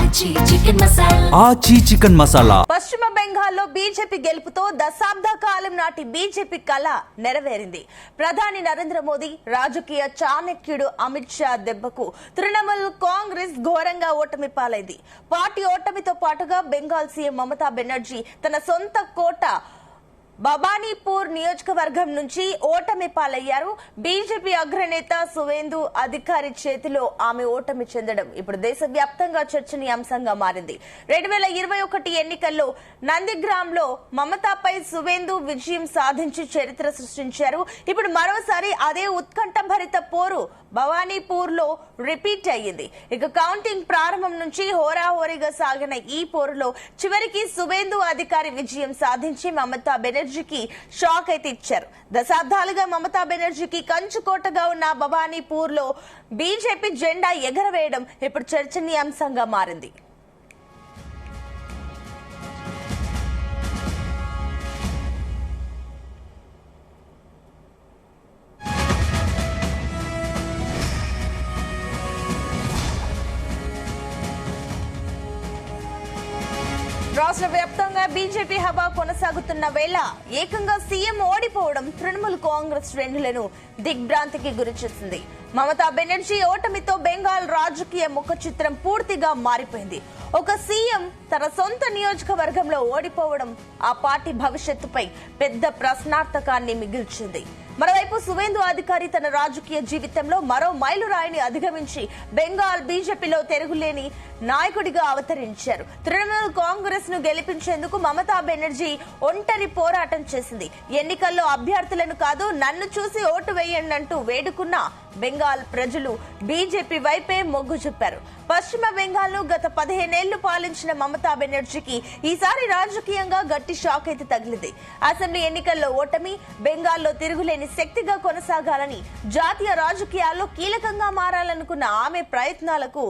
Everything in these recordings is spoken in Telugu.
ఆచి చికెన్ మసాలా. పశ్చిమ బెంగాల్లో బీజేపీ గెలుపుతో దశాబ్ద కాలం నాటి బీజేపీ కళ నెరవేరింది. ప్రధాని నరేంద్ర మోదీ, రాజకీయ చాణక్యుడు అమిత్ షా దెబ్బకు తృణమూల్ కాంగ్రెస్ ఘోరంగా ఓటమి పాలైంది. పార్టీ ఓటమితో పాటుగా బెంగాల్ సీఎం మమతా బెనర్జీ తన సొంత కోట భవానీపూర్ నియోజకవర్గం నుంచి ఓటమి పాలయ్యారు. బీజేపీ అగ్రనేత సువేందు అధికారి చేతిలో ఆమె ఓటమి చెందడం ఇప్పుడు దేశవ్యాప్తంగా చర్చనీయాంశంగా మారింది. 2021 ఎన్నికల్లో నందిగ్రామ్లో మమతాపై సువేందు విజయం సాధించి చరిత్ర సృష్టించారు. ఇప్పుడు మరోసారి అదే ఉత్కంఠభరిత పోరు భవానీపూర్ లో రిపీట్ అయ్యింది. ఇక కౌంటింగ్ ప్రారంభం నుంచి హోరాహోరీగా సాగిన ఈ పోరులో చివరికి సువేందు అధికారి విజయం సాధించి మమతా బెనర్జీకి షాక్ అయితే ఇచ్చారు. దశాబ్దాలుగా మమతా బెనర్జీకి కంచుకోటగా ఉన్న భవానీపూర్ లో బీజేపీ జెండా ఎగరవేయడం ఇప్పుడు చర్చనీయాంశంగా మారింది. రాష్ట్ర వ్యాప్తంగా బీజేపీ హవా కొనసాగుతున్న వేళ ఏకంగా సీఎం ఓడిపోవడం తృణమూల్ కాంగ్రెస్ శ్రేణులను దిగ్భ్రాంతికి గురిచేసింది. మమతా బెనర్జీ ఓటమితో బెంగాల్ రాజకీయ ముఖ చిత్రం పూర్తిగా మారిపోయింది. ఒక సీఎం తన సొంత నియోజకవర్గంలో ఓడిపోవడం ఆ పార్టీ భవిష్యత్తుపై పెద్ద ప్రశ్నార్థకాన్ని మిగిల్చింది. మరోవైపు సువేందు అధికారి తన రాజకీయ జీవితంలో మరో మైలురాయిని అధిగమించి బెంగాల్ బీజేపీలో తిరుగులేని నాయకుడిగా అవతరించారు. తృణమూల్ కాంగ్రెస్ ను గెలిపించేందుకు మమతా బెనర్జీ ఒంటరి పోరాటం చేసింది. ఎన్నికల్లో అభ్యర్థులను కాదు, నన్ను చూసి ఓటు వేయండి అంటూ వేడుకున్న బెంగాల్ ప్రజలు బీజేపీ వైపే మొగ్గు చూపారు. పశ్చిమ బెంగాల్ ను గత 15 ఏళ్లు పాలించిన మమతా బెనర్జీకి ఈసారి రాజకీయంగా గట్టి షాక్ అయితే తగిలింది. అసెంబ్లీ ఎన్నికల్లో ఓటమి బెంగాల్లో తిరుగులేని శక్తిగా కొనసాగాలని, జాతీయ రాజకీయాల్లో కీలకంగా మారాలనుకున్న ఆమె ప్రయత్నాలకు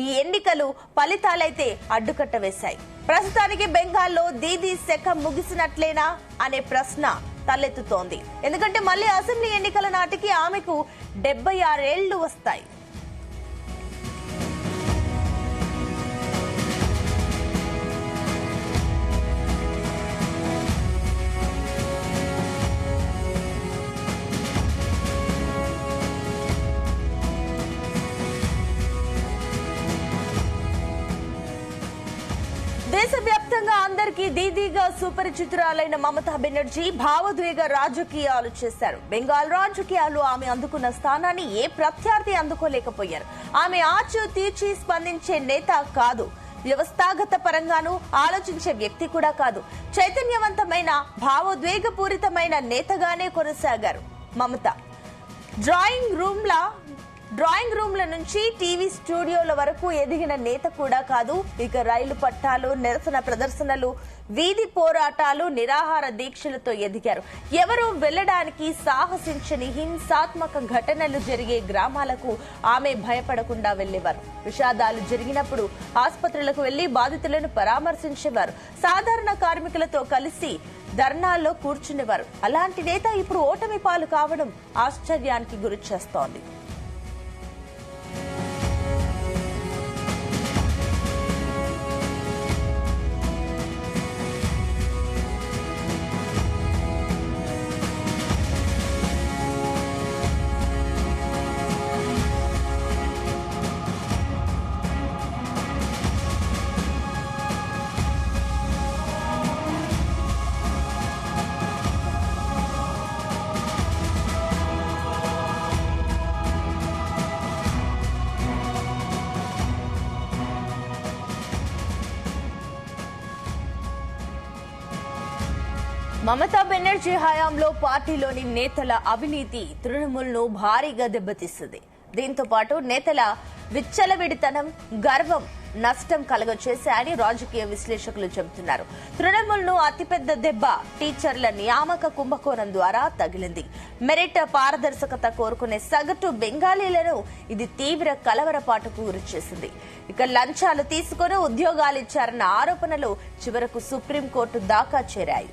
ఈ ఎన్నికలు ఫలితాలైతే అడ్డుకట్ట వేశాయి. ప్రస్తుతానికి బెంగాల్లో దీదీ శకం ముగిసినట్లేనా అనే ప్రశ్న తలెత్తుతోంది. ఎందుకంటే మళ్లీ అసెంబ్లీ ఎన్నికల నాటికి ఆమెకు 76 ఏళ్లు వస్తాయి. దేశవ్యాప్తంగా అందరికీ దీదీగా సుపరిచితురాలైన మమతా బెనర్జీ భావోద్వేగ రాజకీయాలు చేశారు. బెంగాల్ రాజకీయాలు ఆమె అందుకున్న స్థానాన్ని ఏ ప్రత్యర్థి అందుకోలేకపోయారు. ఆమె ఆచితూచి స్పందించే నేత కాదు, వ్యవస్థాగత పరంగానూ ఆలోచించే వ్యక్తి కూడా కాదు. చైతన్యవంతమైన భావోద్వేగపూరితమైన నేతగానే కొనసాగారు మమత. డ్రాయింగ్ రూమ్ల నుంచి టీవీ స్టూడియోల వరకు ఎదిగిన నేత కూడా కాదు. ఇక రైలు పట్టాలు, నిరసన ప్రదర్శనలు, వీధి పోరాటాలు, నిరాహార దీక్షలతో ఎదిగారు. ఎవరూ వెళ్లడానికి సాహసించని హింసాత్మక ఘటనలు జరిగే గ్రామాలకు ఆమె భయపడకుండా వెళ్లేవారు. విషాదాలు జరిగినప్పుడు ఆసుపత్రులకు వెళ్లి బాధితులను పరామర్శించేవారు. సాధారణ కార్మికులతో కలిసి ధర్నాల్లో కూర్చునేవారు. అలాంటి నేత ఇప్పుడు ఓటమి పాలు కావడం ఆశ్చర్యానికి గురి చేస్తోంది. మమతా బెనర్జీ హయాంలో పార్టీలోని నేతల అవినీతి తృణమూల్ ను భారీగా దెబ్బతీస్తుంది. దీంతో పాటు నేతల విచ్చలవిడితనం, గర్వం నష్టం కలగచేశాయని రాజకీయ విశ్లేషకులు చెబుతున్నారు. తృణమూల్ ను అతిపెద్ద దెబ్బ టీచర్ల నియామక కుంభకోణం ద్వారా తగిలింది. మెరిట్ పారదర్శకత కోరుకునే సగటు బెంగాలీలను ఇది తీవ్ర కలవరపాటుకు గురిచేసింది. ఇక లంచాలు తీసుకుని ఉద్యోగాలిచ్చారన్న ఆరోపణలు చివరకు సుప్రీంకోర్టు దాకా చేరాయి.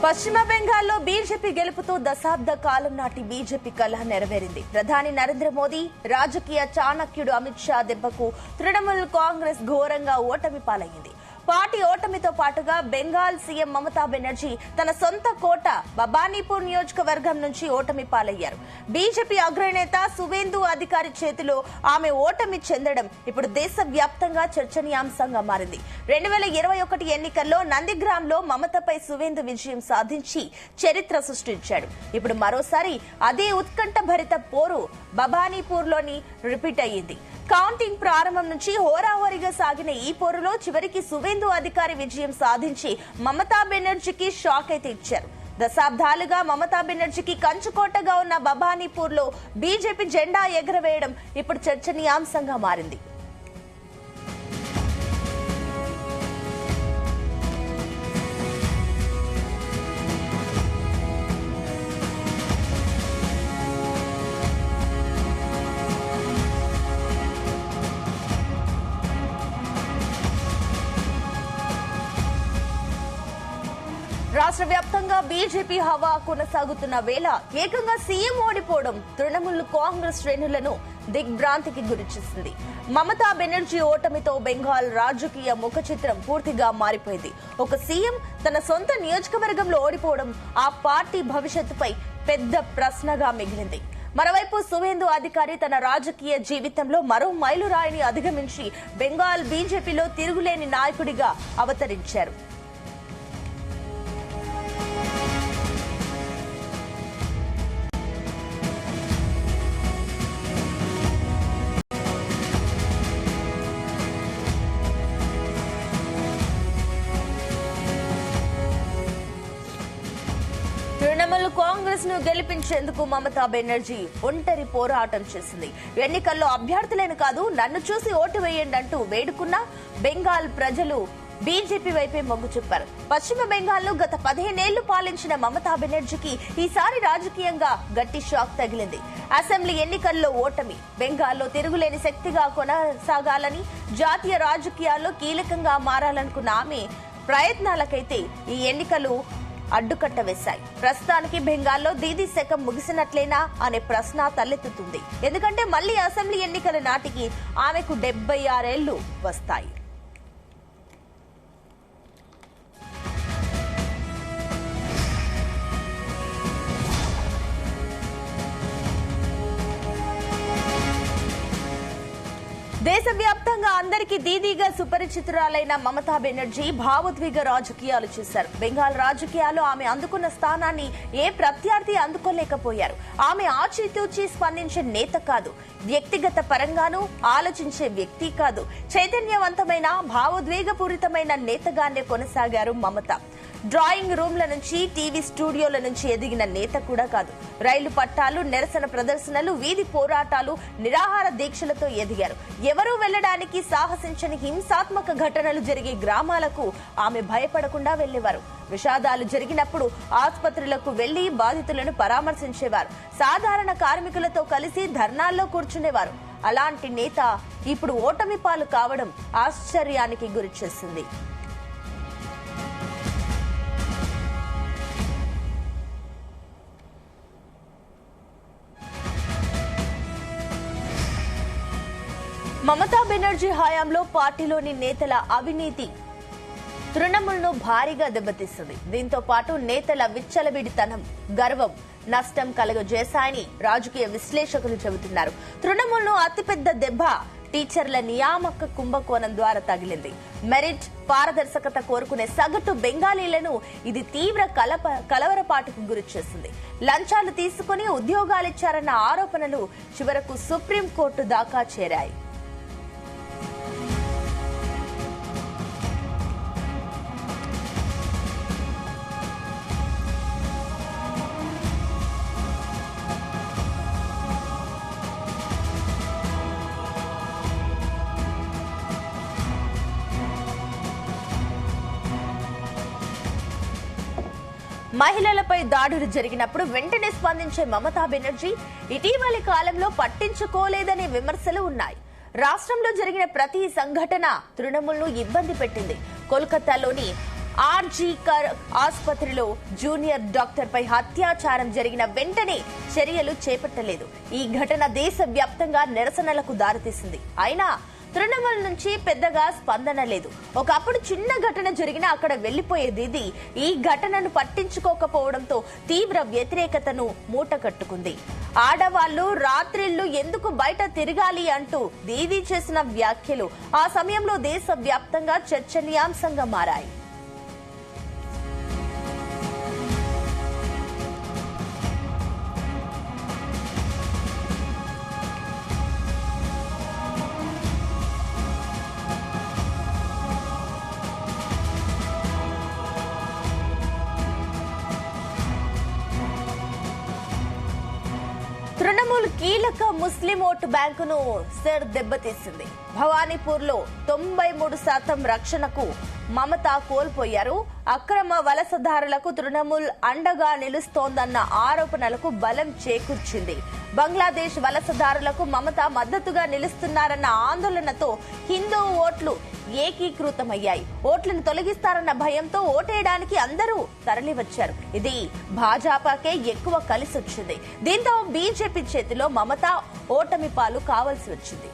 పశ్చిమ బెంగాల్లో బీజేపీ గెలుపుతో దశాబ్ద కాలం నాటి బీజేపీ కళ నెరవేరింది. ప్రధాని నరేంద్ర మోదీ, రాజకీయ చాణక్యుడు అమిత్ షా దెబ్బకు తృణమూల్ కాంగ్రెస్ ఘోరంగా ఓటమి పాలైంది. పార్టీ ఓటమితో పాటుగా బెంగాల్ సీఎం మమతా బెనర్జీ తన సొంత కోట బబానీపూర్ నియోజకవర్గం నుంచి ఓటమి పాలయ్యారు. బీజేపీ అగ్రనేత సువేందు అధికారి చేతిలో ఆమె ఓటమి చెందడం ఇప్పుడు దేశవ్యాప్తంగా చర్చనీయాంశంగా మారింది. 2021 ఎన్నికల్లో నందిగ్రామ్లో మమతపై సువేందు విజయం సాధించి చరిత్ర సృష్టించాడు. ఇప్పుడు మరోసారి అదే ఉత్కంఠ భరిత పోరు బబానీపూర్లోని రిపీట్ అయ్యింది. కౌంటింగ్ ప్రారంభం నుంచి హోరాహోరీగా సాగిన ఈ పోరులో చివరికి సువేందు అధికారి విజయం సాధించి మమతా బెనర్జీకి షాక్ అయితే ఇచ్చారు. దశాబ్దాలుగా మమతా బెనర్జీకి కంచుకోటగా ఉన్న బబానీపూర్ లో బీజేపీ జెండా ఎగరవేయడం ఇప్పుడు చర్చనీయాంశంగా మారింది. రాష్ట్ర వ్యాప్తంగా బీజేపీ హవా కొనసాగుతున్న వేళ ఏకంగా సీఎం ఓడిపోవడం తృణమూల్ కాంగ్రెస్ శ్రేణులను దిగ్భ్రాంతికి గురిచేసింది. మమతా బెనర్జీ ఓటమితో బెంగాల్ రాజకీయ ముఖ చిత్రం పూర్తిగా మారిపోయింది. ఒక సీఎం తన సొంత నియోజకవర్గంలో ఓడిపోవడం ఆ పార్టీ భవిష్యత్తుపై పెద్ద ప్రశ్నగా మిగిలింది. మరోవైపు సువేందు అధికారి తన రాజకీయ జీవితంలో మరో మైలురాయిని అధిగమించి బెంగాల్ బీజేపీలో తిరుగులేని నాయకుడిగా అవతరించారు. తృణమూల్ కాంగ్రెస్ ను గెలిపించేందుకు మమతా బెనర్జీ ఒంటరి పోరాటం చేసింది. ఎన్నికల్లో అభ్యర్థులను కాదు, నన్ను చూసి ఓటు వేయండి అంటూ వేడుకున్న బెంగాల్ ప్రజలు బీజేపీ వైపే మొగ్గు చూపారు. పశ్చిమ బెంగాల్లో గత 15 ఏళ్లు పాలించిన మమతా బెనర్జీకి ఈసారి రాజకీయంగా గట్టి షాక్ తగిలింది. అసెంబ్లీ ఎన్నికల్లో ఓటమి బెంగాల్లో తిరుగులేని శక్తిగా కొనసాగాలని, జాతీయ రాజకీయాల్లో కీలకంగా మారాలనుకున్న ఆమె ప్రయత్నాలకైతే ఈ ఎన్నికలు అడ్డుకట్ట వేశాయి. ప్రస్తుతానికి బెంగాల్లో దీదీ శకం ముగిసినట్లేనా అనే ప్రశ్న తలెత్తుతుంది. ఎందుకంటే మళ్లీ అసెంబ్లీ ఎన్నికల నాటికి ఆమెకు 76 ఏళ్లు వస్తాయి. దేశవ్యాప్తంగా అందరికీ దీదీగా సుపరిచితురాలైన మమతా బెనర్జీ భావోద్వేగ రాజకీయాలు చేశారు. బెంగాల్ రాజకీయాల్లో ఆమె అందుకున్న స్థానాన్ని ఏ ప్రత్యర్థి అందుకోలేకపోయారు. ఆమె ఆచితూచి స్పందించే నేత కాదు, వ్యక్తిగత పరంగానూ ఆలోచించే వ్యక్తి కాదు, చైతన్యవంతమైన భావోద్వేగపూరితమైన నేతగానే కొనసాగారు మమత. డ్రాయింగ్ రూమ్ల నుంచి, టీవీ స్టూడియోల నుంచి ఎదిగిన నేత కూడా కాదు. రైలు పట్టాలు, నిరసన ప్రదర్శనలు, వీధి పోరాటాలు, నిరాహార దీక్షలతో ఎదిగారు. ఎవరూ వెళ్లడానికి సాహసించని హింసాత్మక ఘటనలు జరిగే గ్రామాలకు ఆమె భయపడకుండా వెళ్లేవారు. విషాదాలు జరిగినప్పుడు ఆసుపత్రులకు వెళ్లి బాధితులను పరామర్శించేవారు. సాధారణ కార్మికులతో కలిసి ధర్నాల్లో కూర్చునేవారు. అలాంటి నేత ఇప్పుడు ఓటమి పాలు కావడం ఆశ్చర్యానికి గురిచేసింది. మమతా బెనర్జీ హయాంలో పార్టీలోని నేతల అవినీతి తృణమూల్ ను భారీగా దెబ్బతీస్తుంది. దీంతో పాటు నేతల విచ్చలవిడితనం, గర్వం నష్టం కలుగజేశాయని రాజకీయ విశ్లేషకులు చెబుతున్నారు. తృణమూల్ ను అతిపెద్ద దెబ్బ టీచర్ల నియామక కుంభకోణం ద్వారా తగిలింది. మెరిట్, పారదర్శకత కోరుకునే సగటు బెంగాలీలను ఇది తీవ్ర కలవరపాటుకు గురిచేసింది. లంచాలు తీసుకుని ఉద్యోగాలిచ్చారన్న ఆరోపణలు చివరకు సుప్రీంకోర్టు దాకా చేరాయి. మహిళలపై దాడులు జరిగినప్పుడు వెంటనే స్పందించే మమతా బెనర్జీ ఇటీవలి కాలంలో పట్టించుకోలేదనే విమర్శలు ఉన్నాయి. రాష్ట్రంలో జరిగిన ప్రతి సంఘటన తృణమూల్ను ఇబ్బంది పెట్టింది. కోల్కతాలోని ఆర్జీ కర్ ఆసుపత్రిలో జూనియర్ డాక్టర్ పై అత్యాచారం జరిగిన వెంటనే చర్యలు చేపట్టలేదు. ఈ ఘటన దేశవ్యాప్తంగా నిరసనలకు దారితీసింది. అయినా తృణమూల్ నుంచి పెద్దగా స్పందన లేదు. ఒకప్పుడు చిన్న ఘటన జరిగినా అక్కడ వెళ్లిపోయేది. ఈ ఘటనను పట్టించుకోకపోవడంతో తీవ్ర వ్యతిరేకతను మూటకట్టుకుంది. ఆడవాళ్లు రాత్రిళ్లు ఎందుకు బయట తిరగాలి అంటూ దీదీ చేసిన వ్యాఖ్యలు ఆ సమయంలో దేశవ్యాప్తంగా చర్చనీయాంశంగా మారాయి. తృణమూల్ కీలక ముస్లిం ఓటు బ్యాంకును దెబ్బతీసింది. భవానీపూర్ లో 93% రక్షణకు మమత కోల్పోయారు. అక్రమ వలసదారులకు తృణమూల్ అండగా నిలుస్తోందన్న ఆరోపణలకు బలం చేకూర్చింది. బంగ్లాదేశ్ వలసదారులకు మమత మద్దతుగా నిలుస్తున్నారన్న ఆందోళనతో హిందూ ఓట్లు ఏకీకృతమయ్యాయి. ఓట్లను తొలగిస్తారన్న భయంతో ఓటేయడానికి అందరూ తరలివచ్చారు. ఇది భాజపాకే ఎక్కువ కలిసొచ్చింది. దీంతో బీజేపీ చేతిలో మమత ఓటమి పాలు కావాల్సి వచ్చింది.